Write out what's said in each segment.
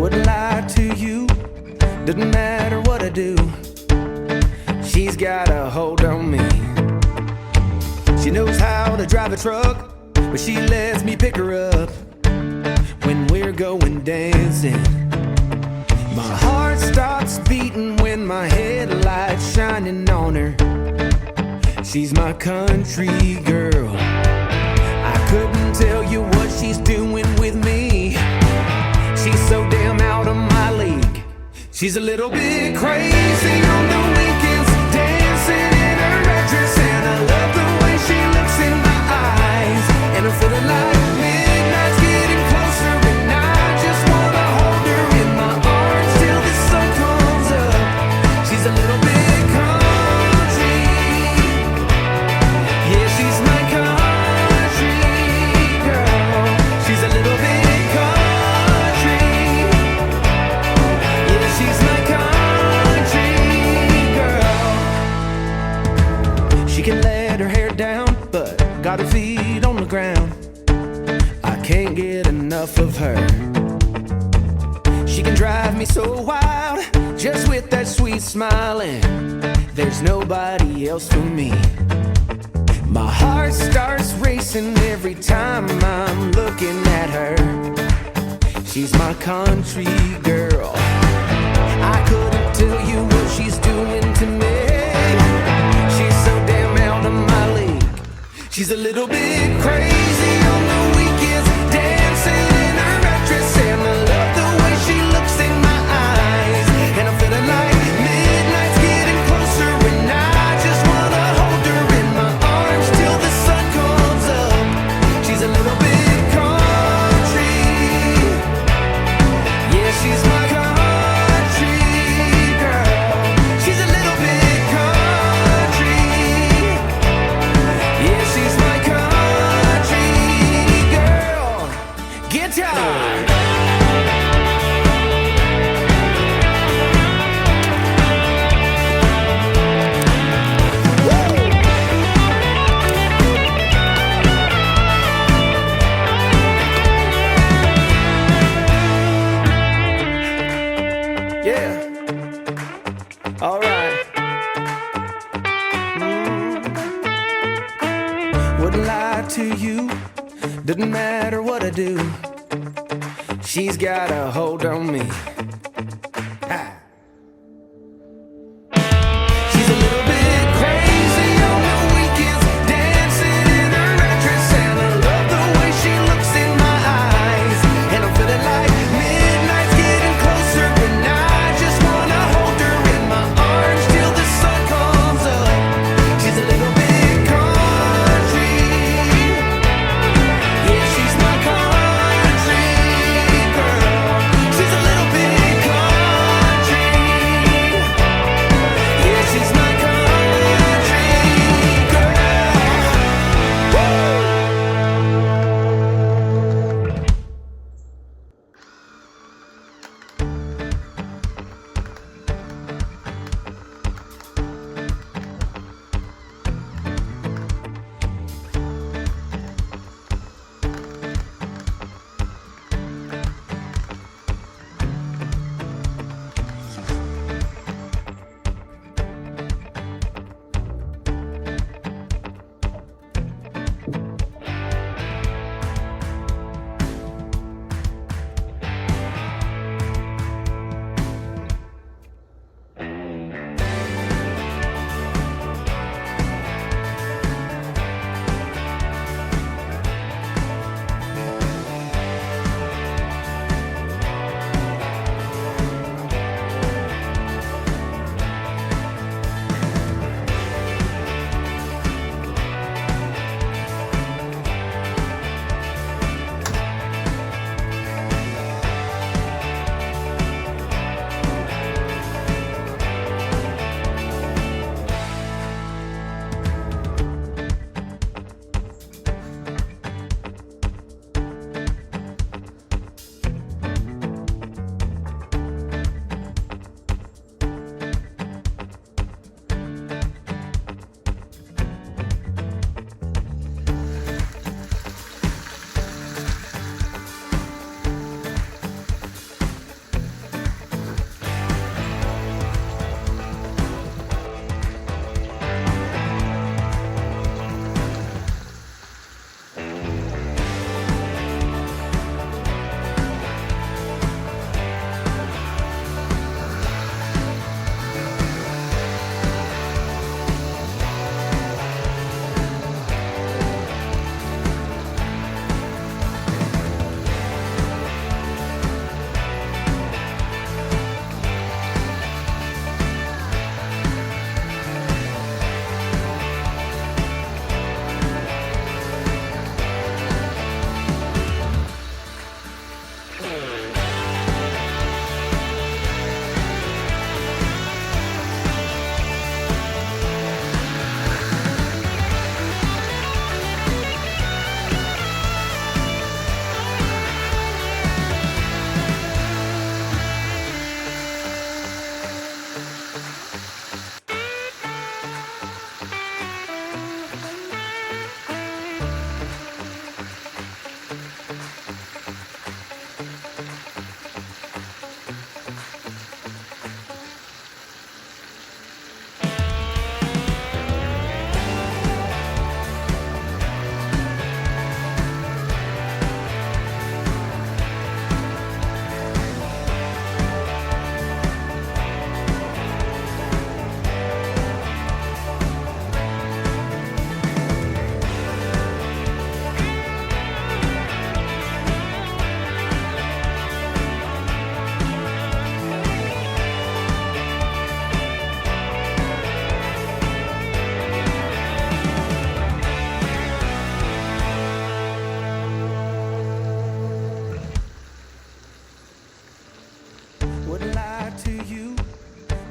Wouldn't lie to you, doesn't matter what I do. She's got a hold on me. She knows how to drive a truck, but she lets me pick her up when we're going dancing. My heart stops beating when my headlights shining on her. She's my country girl. I couldn't tell you what she's doing with me. She's so damn out of my league. She's a little bit crazy on the weekends, dancing in her red dress, and I love the way she looks in my eyes. And I'm feeling like midnight's getting closer, and I just wanna hold her in my arms till the sun comes up. She's a little bit country, yeah, she's my country girl. She's a little bit country, yeah, she's my country girl. She can let her hair down, but got her feet on the ground. I can't get enough of her. She can drive me so wild, just with that sweet smile, and there's nobody else for me. My heart starts racing every time I'm looking at her. She's my country girl. I couldn't tell you what she's doing to me. She's so damn out of my league. She's a little bit crazy on the weekends, dancing in her red dress, and I love the way she looks in my eyes. And I'm feeling like midnight's getting closer, and I just wanna hold her in my arms till the sun comes up. She's a little bit country, yeah, she's my country girl. She's a little bit country, yeah, she's my country girl. Guitar. Yeah. All right. Wouldn't lie to you, doesn't matter what I do. She's got a hold on me. Ha. She's a little bit crazy on the weekends, dancing in her red dress, and I love the way she looks in my eyes. And I'm feeling like midnight's getting closer, and I just wanna hold her in my arms till the sun comes up. She's a little bit country, yeah, she's my country girl. She's a little bit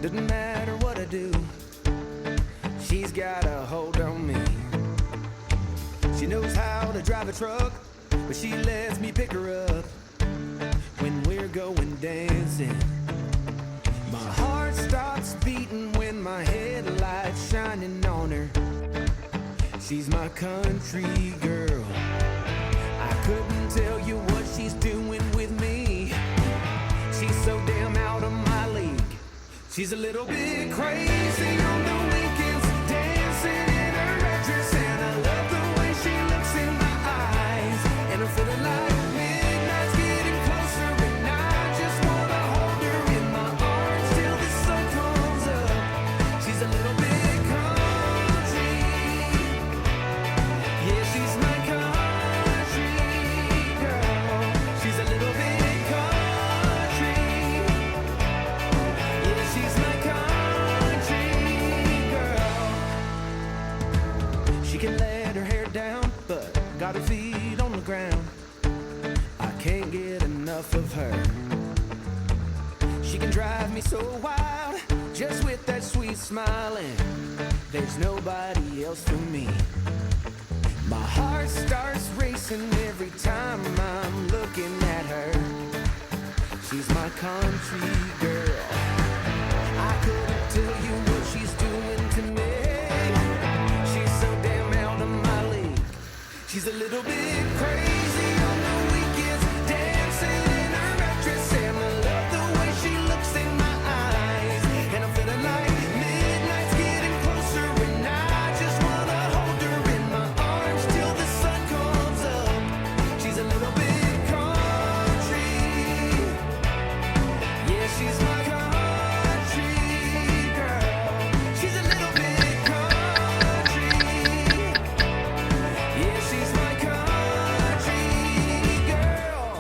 Doesn't matter what I do, she's got a hold on me. She knows how to drive a truck, but she lets me pick her up when we're going dancing. My heart stops beating when my headlights shining on her. She's my country girl. I couldn't tell you what she's doing with me. She's so damn out of my league. She's a little bit crazy on the weekends, dancing in her red dress, and I love the way she looks in my eyes. And I'm feeling like midnight's getting closer, and I just wanna hold her in my arms till the sun comes up. She's a little bit country, yeah, she's my country girl. She's a little bit country, yeah, she's my country girl. She can let her hair down, but got her feet on the ground. I can't get enough of her. She can drive me so wild, just with that sweet smile, and there's nobody else for me. My heart starts racing every time I'm looking at her. She's my country girl. I couldn't tell you what she's doing to me. She's so damn out of my league. She's a little bit crazy on the weekends, dancing in her red dress, and I love the way she looks in my eyes. And I'm feeling like midnight's getting closer, and I just wanna hold her in my arms till the sun comes up. She's a little bit country, yeah, she's my country girl. She's a little bit country, yeah, she's my country girl.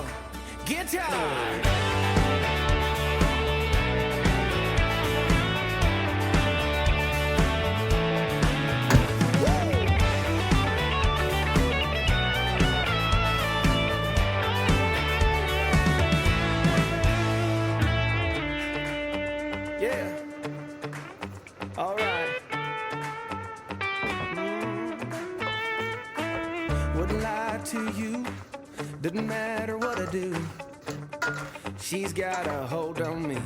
Guitar. Yeah. All right. Wouldn't lie to you. Doesn't matter what I do. She's got a hold on me.